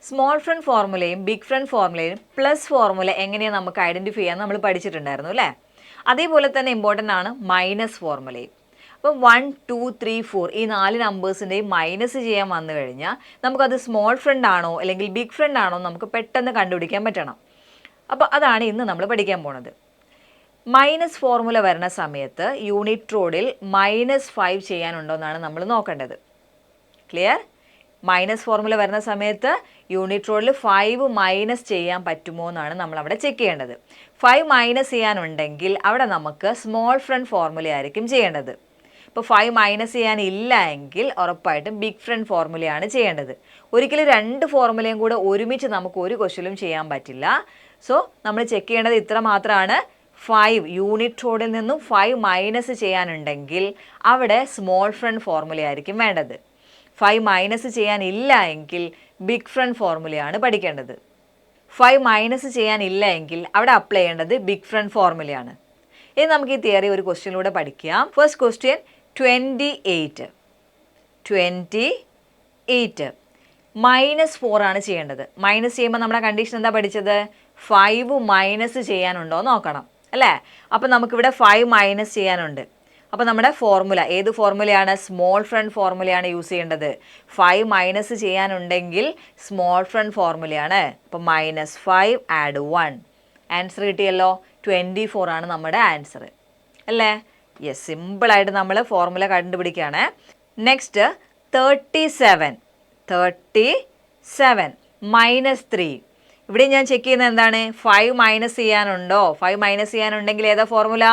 Small front ഫോർമുലയും big front ഫോർമുലയും plus formula എങ്ങനെയാണ് നമുക്ക് ഐഡൻറ്റിഫൈ ചെയ്യാൻ നമ്മൾ പഠിച്ചിട്ടുണ്ടായിരുന്നു അല്ലേ? അതേപോലെ തന്നെ ഇമ്പോർട്ടൻ്റ് ആണ് മൈനസ് ഫോർമുലയും. അപ്പോൾ 1, 2, 3, 4 ഈ 4 നമ്പേഴ്സിൻ്റെയും മൈനസ് ചെയ്യാൻ വന്നു കഴിഞ്ഞാൽ നമുക്കത് സ്മോൾ ഫ്രണ്ട് ആണോ അല്ലെങ്കിൽ ബിഗ് ഫ്രണ്ട് ആണോ നമുക്ക് പെട്ടെന്ന് കണ്ടുപിടിക്കാൻ പറ്റണം. അപ്പോൾ അതാണ് ഇന്ന് നമ്മൾ പഠിക്കാൻ പോണത്. മൈനസ് ഫോർമുല വരുന്ന സമയത്ത് യൂണിറ്റ് റോഡിൽ -5 ചെയ്യാനുണ്ടോ എന്നാണ് നമ്മൾ നോക്കേണ്ടത്. ക്ലിയർ? മൈനസ് ഫോർമുല വരുന്ന സമയത്ത് യൂണിറ്റ് റോഡിൽ 5 മൈനസ് ചെയ്യാൻ പറ്റുമോ എന്നാണ് നമ്മൾ അവിടെ ചെക്ക് ചെയ്യേണ്ടത്. 5 മൈനസ് ചെയ്യാനുണ്ടെങ്കിൽ അവിടെ നമുക്ക് സ്മോൾ ഫ്രണ്ട് ഫോർമുല ആയിരിക്കും ചെയ്യേണ്ടത്. ഇപ്പോൾ 5 മൈനസ് ചെയ്യാനില്ല എങ്കിൽ ഉറപ്പായിട്ടും ബിഗ് ഫ്രണ്ട് ഫോർമുലയാണ് ചെയ്യേണ്ടത്. ഒരിക്കലും 2 ഫോർമുലയും കൂടെ ഒരുമിച്ച് നമുക്ക് ഒരു ക്വസ്റ്റ്യനിലും ചെയ്യാൻ പറ്റില്ല. സോ നമ്മൾ ചെക്ക് ചെയ്യേണ്ടത് ഇത്ര മാത്രമാണ്. 5 യൂണിറ്റ് റോഡിൽ നിന്നും 5 മൈനസ് ചെയ്യാനുണ്ടെങ്കിൽ അവിടെ സ്മോൾ ഫ്രണ്ട് ഫോർമുല ആയിരിക്കും വേണ്ടത്. 5 മൈനസ് ചെയ്യാനില്ല എങ്കിൽ ബിഗ് ഫ്രണ്ട് ഫോർമുലയാണ് പഠിക്കേണ്ടത്. 5 മൈനസ് ചെയ്യാനില്ല എങ്കിൽ അവിടെ അപ്ലൈ ചെയ്യേണ്ടത് ബിഗ് ഫ്രണ്ട് ഫോർമുലയാണ്. ഇനി നമുക്ക് ഈ തിയറി ഒരു ക്വസ്റ്റ്യനിലൂടെ പഠിക്കാം. ഫസ്റ്റ് ക്വസ്റ്റ്യൻ 28 -4 ആണ് ചെയ്യേണ്ടത്. മൈനസ് ചെയ്യുമ്പോൾ നമ്മുടെ കണ്ടീഷൻ എന്താ പഠിച്ചത്? 5 മൈനസ് ചെയ്യാനുണ്ടോ നോക്കണം അല്ലേ? അപ്പോൾ നമുക്കിവിടെ 5 മൈനസ് ചെയ്യാനുണ്ട്. അപ്പോൾ നമ്മുടെ ഫോർമുല ഏത് ഫോർമുലയാണ്? സ്മോൾ ഫ്രണ്ട് ഫോർമുലയാണ് യൂസ് ചെയ്യേണ്ടത്. 5 മൈനസ് ചെയ്യാനുണ്ടെങ്കിൽ സ്മോൾ ഫ്രണ്ട് ഫോർമുലയാണ്. അപ്പോൾ -5 ആഡ് 1 ആൻസർ കിട്ടിയല്ലോ. 24 ആണ് നമ്മുടെ ആൻസർ അല്ലേ? യെസ്, സിമ്പിളായിട്ട് നമ്മൾ ഫോർമുല കണ്ടുപിടിക്കുകയാണ്. നെക്സ്റ്റ് 37 -3. ഇവിടെ ഞാൻ ചെക്ക് ചെയ്യുന്നത് എന്താണ്? 5 മൈനസ് ചെയ്യാനുണ്ടോ? 5 മൈനസ് ചെയ്യാനുണ്ടെങ്കിൽ ഏതാ ഫോർമുല?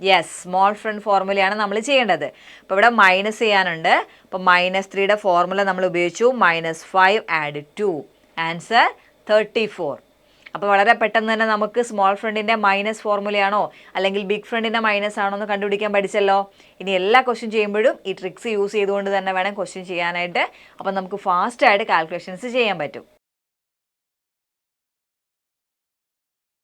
യെസ്, സ്മോൾ ഫ്രണ്ട് ഫോർമുലയാണ് നമ്മൾ ചെയ്യേണ്ടത്. അപ്പോൾ ഇവിടെ മൈനസ് ചെയ്യാനുണ്ട്. അപ്പോൾ -3യുടെ ഫോർമുല നമ്മൾ ഉപയോഗിച്ചു. -5 ആഡ് 2 ആൻസർ 34. അപ്പോൾ വളരെ പെട്ടെന്ന് തന്നെ നമുക്ക് സ്മോൾ ഫ്രണ്ടിൻ്റെ മൈനസ് ഫോർമുലയാണോ അല്ലെങ്കിൽ ബിഗ് ഫ്രണ്ടിൻ്റെ മൈനസ് ആണോ എന്ന് കണ്ടുപിടിക്കാൻ പഠിച്ചല്ലോ. ഇനി എല്ലാ ക്വസ്റ്റ്യൻ ചെയ്യുമ്പോഴും ഈ ട്രിക്സ് യൂസ് ചെയ്തുകൊണ്ട് തന്നെ വേണം ക്വസ്റ്റ്യൻ ചെയ്യാനായിട്ട്. അപ്പോൾ നമുക്ക് ഫാസ്റ്റായിട്ട് കാൽക്കുലേഷൻസ് ചെയ്യാൻ പറ്റും.